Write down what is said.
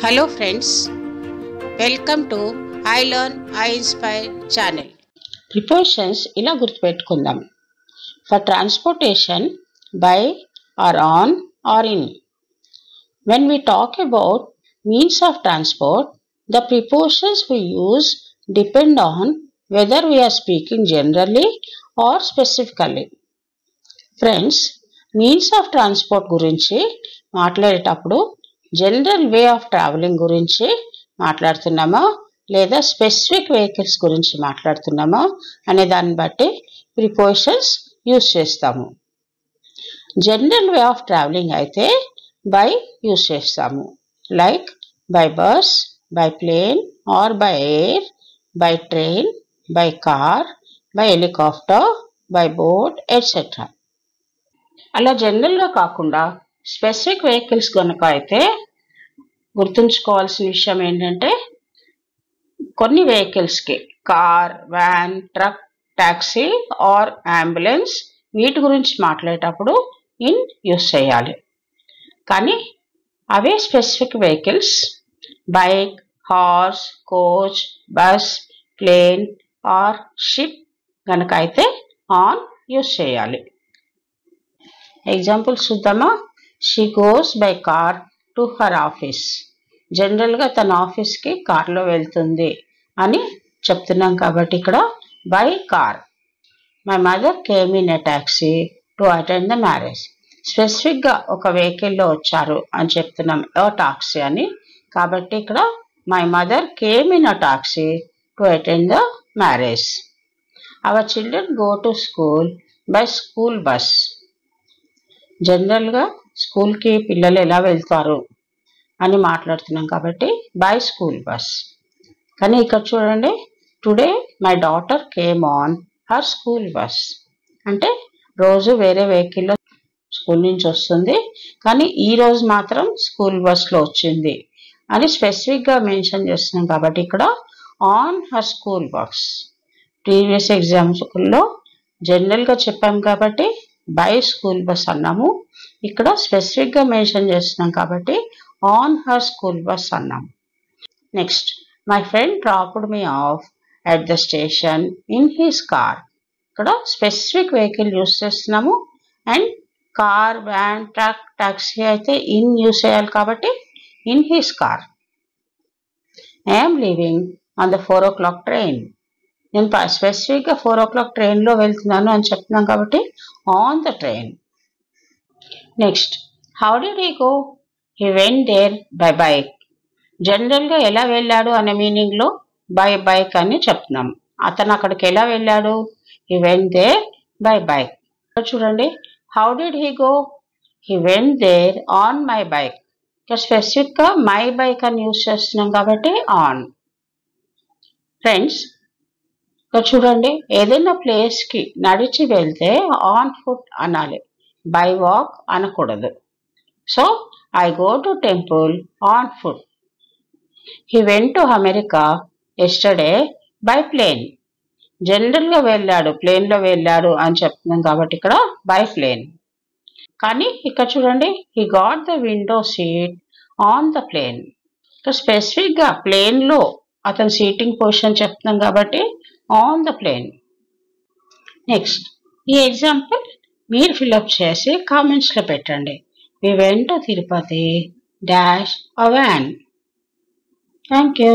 Hello friends, welcome to I Learn I Inspire channel. Prepositions ఇలా గుర్తుపెట్టుకుందాం. For transportation, by or on or in. When we talk about means of transport, the prepositions we use depend on whether we are speaking generally or specifically. Friends, means of transport గురించి మాట్లాడేటప్పుడు general way of travelling గురించి మాట్లాడుతున్నామా లేదా specific vehicles గురించి మాట్లాడుతున్నామా అనే దాన్ని బట్టి prepositions use చేస్తాము. General way of travelling అయితే బై యూజ్ చేస్తాము. Like by bus, by plane or by air, by train, by car, by helicopter, by boat etcetera. అలా జనరల్గా కాకుండా స్పెసిఫిక్ వెహికల్స్ కనుక అయితే గుర్తుంచుకోవాల్సిన విషయం ఏంటంటే కొన్ని వెహికల్స్కి car, van, truck, taxi or ambulance వీటి గురించి మాట్లాడేటప్పుడు ఇన్ యూస్ చేయాలి. కానీ అవే specific vehicles bike, horse, coach, bus, plane or ship కనుక అయితే ఆన్ యూస్ చేయాలి. ఎగ్జాంపుల్స్ చూద్దామా. She goes by car to her office. జనరల్గా తన ఆఫీస్కి కార్లో వెళ్తుంది అని చెప్తున్నాం కాబట్టి ఇక్కడ by car. My mother came in a taxi to attend the marriage. స్పెసిఫిక్గా ఒక వెహికల్లో వచ్చారు అని చెప్తున్నాం టాక్సీ అని, కాబట్టి ఇక్కడ my mother came in a taxi to attend the marriage. Our children go to school by school bus. జనరల్గా స్కూల్కి పిల్లలు ఎలా వెళ్తారు అని మాట్లాడుతున్నాం కాబట్టి బై స్కూల్ బస్. కానీ ఇక్కడ చూడండి, today my daughter came on her school bus. అంటే రోజు వేరే వెహికల్లో స్కూల్ నుంచి వస్తుంది, కానీ ఈ రోజు మాత్రం స్కూల్ బస్లో వచ్చింది అని స్పెసిఫిక్గా మెన్షన్ చేస్తున్నాం కాబట్టి ఇక్కడ on her school bus. Previous ఎగ్జామ్స్లో జనరల్గా చెప్పాం కాబట్టి బై స్కూల్ బస్ అన్నాము, ఇక్కడ స్పెసిఫిక్గా మెన్షన్ చేస్తున్నాం కాబట్టి ఆన్ హర్ స్కూల్ బస్ అన్నాము. Next, my friend dropped me off at the station in his car. ఇక్కడ స్పెసిఫిక్ వెహికల్ యూస్ చేస్తున్నాము and car, van, truck, taxi అయితే ఇన్ యూస్ చేయాలి కాబట్టి in his car. I'm leaving on the 4 o'clock train. నేను స్పెసిఫిక్గా 4 o'clock ట్రైన్లో వెళ్తున్నాను అని చెప్తున్నాం కాబట్టి on the train. Next, how did he go? He went there by bike. జనరల్గా ఎలా వెళ్ళాడు అనే మీనింగ్లో బై బైక్ అని చెప్తున్నాం. అతను అక్కడికి ఎలా వెళ్ళాడు? He went there by bike. చూడండి, how did he go? He went there on my bike. ఇక్కడ స్పెసిఫిక్గా మై బైక్ అని యూజ్ చేస్తున్నాం కాబట్టి ఆన్. ఫ్రెండ్స్, ఇక్కడ చూడండి, ఏదైనా ప్లేస్కి నడిచి వెళ్తే ఆన్ ఫుట్ అనాలి, బై వాక్ అనకూడదు. So I go to temple on foot. He went to America yesterday by plane. జనరల్గా వెళ్ళాడు, ప్లేన్లో వెళ్ళాడు అని చెప్తున్నాం కాబట్టి ఇక్కడ బై ప్లేన్. కానీ ఇక్కడ చూడండి, he got the window seat on the plane. ఇక్కడ స్పెసిఫిక్గా ప్లేన్లో అతను సీటింగ్ పొజిషన్ చెప్తున్నాం కాబట్టి ఆన్ ద ప్లేన్. నెక్స్ట్, ఈ ఎగ్జాంపుల్ మీరు ఫిల్అప్ చేసి కామెంట్స్లో పెట్టండి. We went to Tirupati dash a van. Thank you.